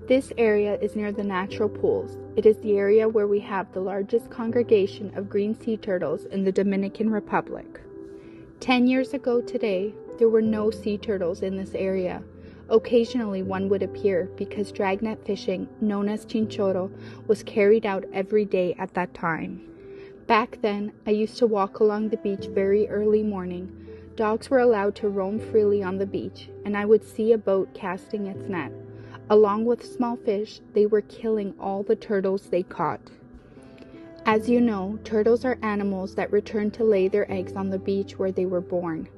This area is near the natural pools. It is the area where we have the largest congregation of green sea turtles in the Dominican Republic. 10 years ago today, there were no sea turtles in this area. Occasionally one would appear because dragnet fishing, known as chinchorro, was carried out every day at that time. Back then, I used to walk along the beach very early morning. Dogs were allowed to roam freely on the beach, and I would see a boat casting its net. Along with small fish, they were killing all the turtles they caught. As you know, turtles are animals that return to lay their eggs on the beach where they were born.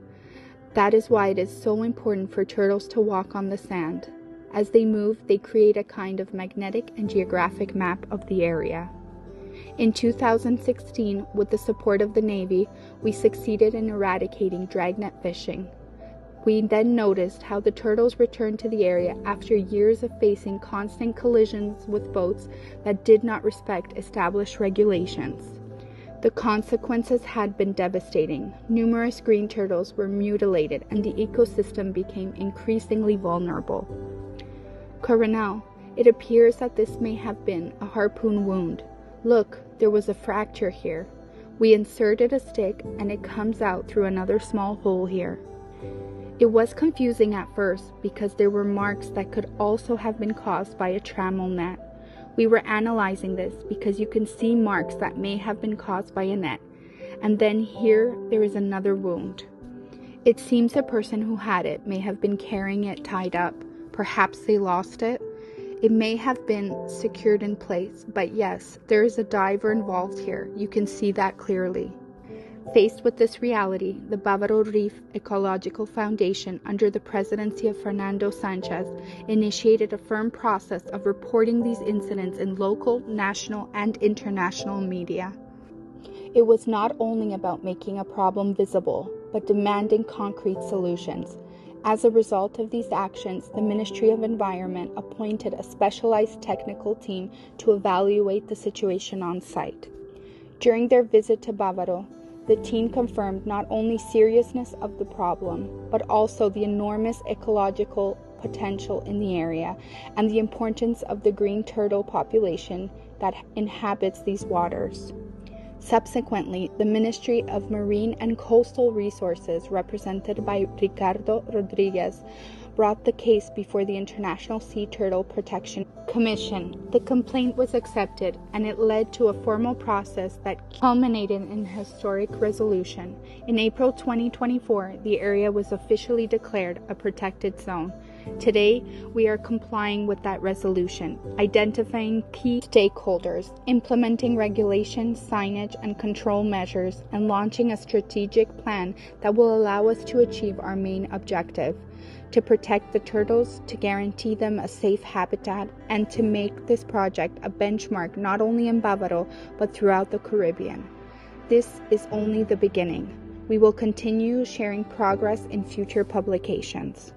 That is why it is so important for turtles to walk on the sand. As they move, they create a kind of magnetic and geographic map of the area. In 2016, with the support of the Navy, we succeeded in eradicating dragnet fishing. We then noticed how the turtles returned to the area after years of facing constant collisions with boats that did not respect established regulations. The consequences had been devastating. Numerous green turtles were mutilated and the ecosystem became increasingly vulnerable. Coronel, it appears that this may have been a harpoon wound. Look, there was a fracture here. We inserted a stick and it comes out through another small hole here. It was confusing at first because there were marks that could also have been caused by a trammel net. We were analyzing this because you can see marks that may have been caused by a net. And then here there is another wound. It seems the person who had it may have been carrying it tied up. Perhaps they lost it. It may have been secured in place, but yes, there is a diver involved here. You can see that clearly. Faced with this reality, the Bavaro Reef Ecological Foundation, under the presidency of Fernando Sanchez, initiated a firm process of reporting these incidents in local, national, and international media. It was not only about making a problem visible, but demanding concrete solutions. As a result of these actions, the Ministry of Environment appointed a specialized technical team to evaluate the situation on site. During their visit to Bavaro, the team confirmed not only seriousness of the problem, but also the enormous ecological potential in the area and the importance of the green turtle population that inhabits these waters. Subsequently, the Ministry of Marine and Coastal Resources, represented by Ricardo Rodriguez, brought the case before the International Sea Turtle Protection Commission. The complaint was accepted, and it led to a formal process that culminated in a historic resolution. In April 2024, the area was officially declared a protected zone. Today, we are complying with that resolution, identifying key stakeholders, implementing regulations, signage, and control measures, and launching a strategic plan that will allow us to achieve our main objective: to protect the turtles, to guarantee them a safe habitat, and to make this project a benchmark not only in Bavaro, but throughout the Caribbean. This is only the beginning. We will continue sharing progress in future publications.